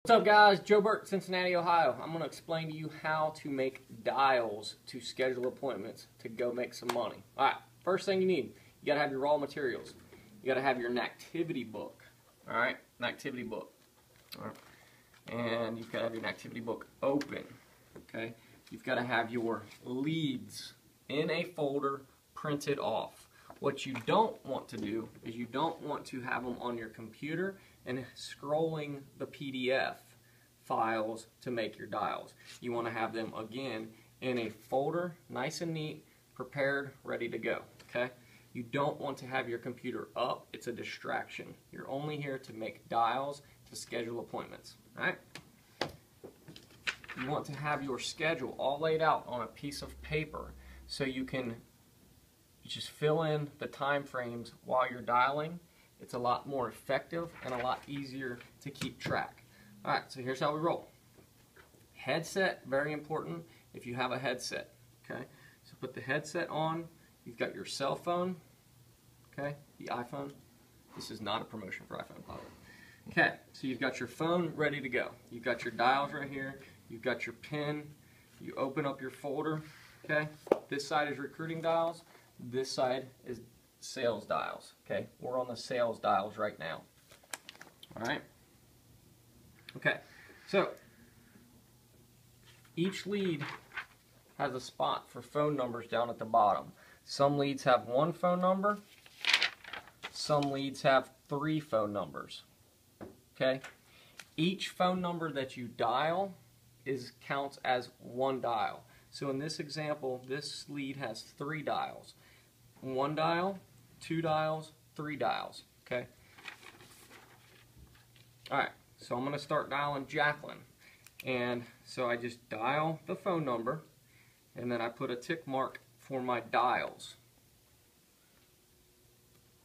What's up guys, Joe Burt, Cincinnati, Ohio. I'm going to explain to you how to make dials to schedule appointments to go make some money. Alright, first thing you need, you got to have your raw materials. You got to have your activity book. Alright, an activity book. Alright. And you've got to have your activity book open. Okay, you've got to have your leads in a folder printed off. What you don't want to do is you don't want to have them on your computer and scrolling the PDF files to make your dials. You want to have them again in a folder, nice and neat, prepared, ready to go. Okay? You don't want to have your computer up. It's a distraction. You're only here to make dials to schedule appointments. Right? You want to have your schedule all laid out on a piece of paper so you can just fill in the time frames while you're dialing. It's a lot more effective and a lot easier to keep track. Alright, so here's how we roll. Headset, very important if you have a headset. Okay, so put the headset on. You've got your cell phone, okay, the iPhone. This is not a promotion for iPhone, by the way. Okay, so you've got your phone ready to go. You've got your dials right here. You've got your pen. You open up your folder. Okay, this side is recruiting dials. This side is sales dials. Okay, we're on the sales dials right now. Alright? Okay, so each lead has a spot for phone numbers down at the bottom. Some leads have one phone number, some leads have 3 phone numbers. Okay? Each phone number that you dial counts as one dial. So in this example, this lead has 3 dials. 1 dial, 2 dials, 3 dials. Okay? Alright, so I'm going to start dialing Jacqueline. And so I just dial the phone number, and then I put a tick mark for my dials.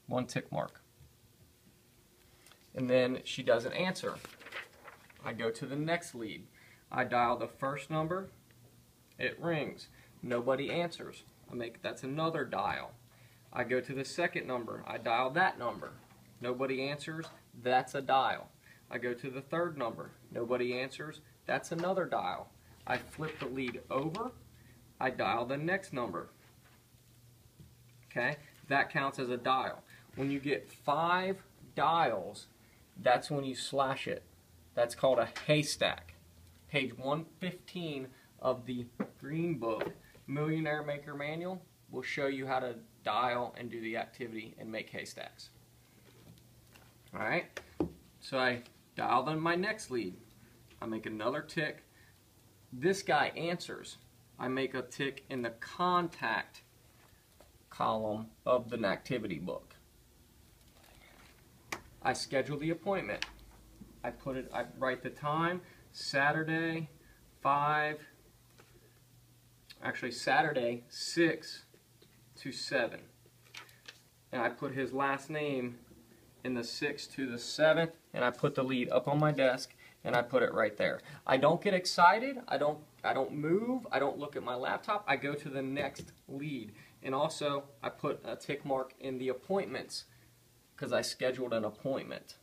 1 tick mark. And then she doesn't answer. I go to the next lead. I dial the first number. It rings. Nobody answers. That's another dial. I go to the second number. I dial that number. Nobody answers. That's a dial. I go to the third number. Nobody answers. That's another dial. I flip the lead over. I dial the next number. Okay? That counts as a dial. When you get 5 dials, that's when you slash it. That's called a haystack. Page 115 of the Green Book Millionaire Maker Manual will show you how to dial and do the activity and make haystacks. Alright, so I dial then my next lead. I make another tick. This guy answers. I make a tick in the contact column of the activity book. I schedule the appointment. I write the time, Saturday 6 to 7. And I put his last name in the 6th to the 7th, and I put the lead up on my desk, and I put it right there. I don't get excited. I don't move. I don't look at my laptop. I go to the next lead. And also, I put a tick mark in the appointments because I scheduled an appointment.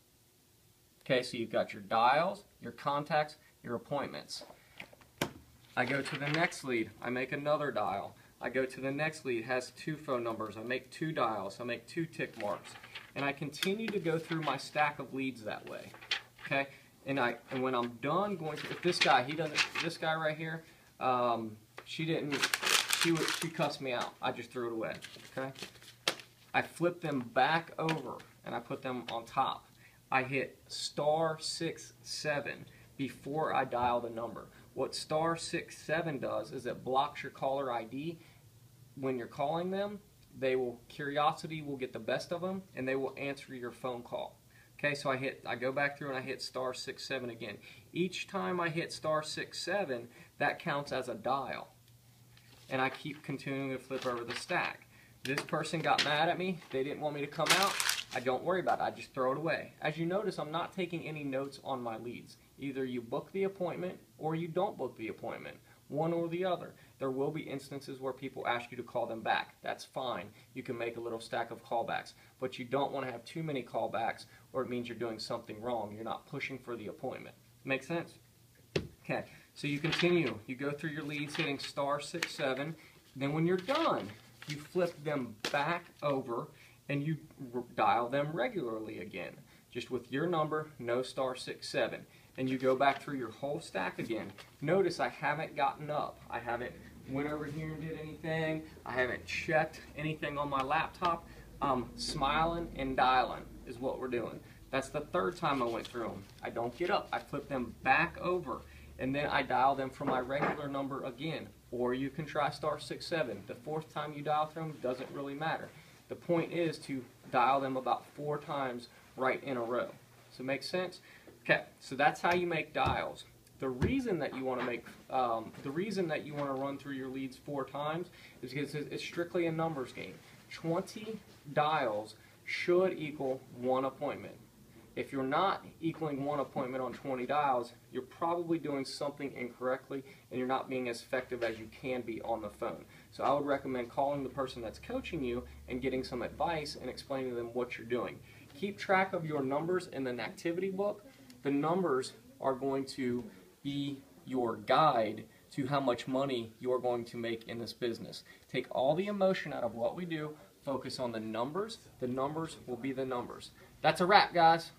Okay, so you've got your dials, your contacts, your appointments. I go to the next lead. I make another dial. I go to the next lead. It has 2 phone numbers. I make 2 dials. I make 2 tick marks. And I continue to go through my stack of leads that way. Okay? And when I'm done going through, if this guy, this guy right here, she cussed me out. I just threw it away. Okay? I flip them back over and I put them on top. I hit *67 before I dial the number. What *67 does is it blocks your caller ID. When you're calling them, curiosity will get the best of them, and they will answer your phone call. Okay, so I go back through and I hit *67 again. Each time I hit *67, that counts as a dial, and I keep continuing to flip over the stack. This person got mad at me. They didn't want me to come out. I don't worry about it. I just throw it away. As you notice, I'm not taking any notes on my leads. Either you book the appointment or you don't book the appointment. One or the other. There will be instances where people ask you to call them back. That's fine. You can make a little stack of callbacks. But you don't want to have too many callbacks or it means you're doing something wrong. You're not pushing for the appointment. Make sense? Okay, so you continue. You go through your leads hitting star 6, 7. Then when you're done, you flip them back over and you dial them regularly again. Just with your number, no star 6, 7. And you go back through your whole stack again. Notice I haven't gotten up. I haven't went over here and did anything. I haven't checked anything on my laptop. Smiling and dialing is what we're doing. That's the third time I went through them. I don't get up. I flip them back over, and then I dial them from my regular number again. Or you can try star 6, 7. The fourth time you dial through them doesn't really matter. The point is to dial them about 4 times right in a row. So make sense? Okay, so that's how you make dials. The reason that you want to run through your leads 4 times is because it's strictly a numbers game. 20 dials should equal 1 appointment. If you're not equaling 1 appointment on 20 dials, you're probably doing something incorrectly and you're not being as effective as you can be on the phone. So I would recommend calling the person that's coaching you and getting some advice and explaining to them what you're doing. Keep track of your numbers in an activity book. The numbers are going to be your guide to how much money you're going to make in this business. Take all the emotion out of what we do, focus on the numbers. The numbers will be the numbers. That's a wrap, guys.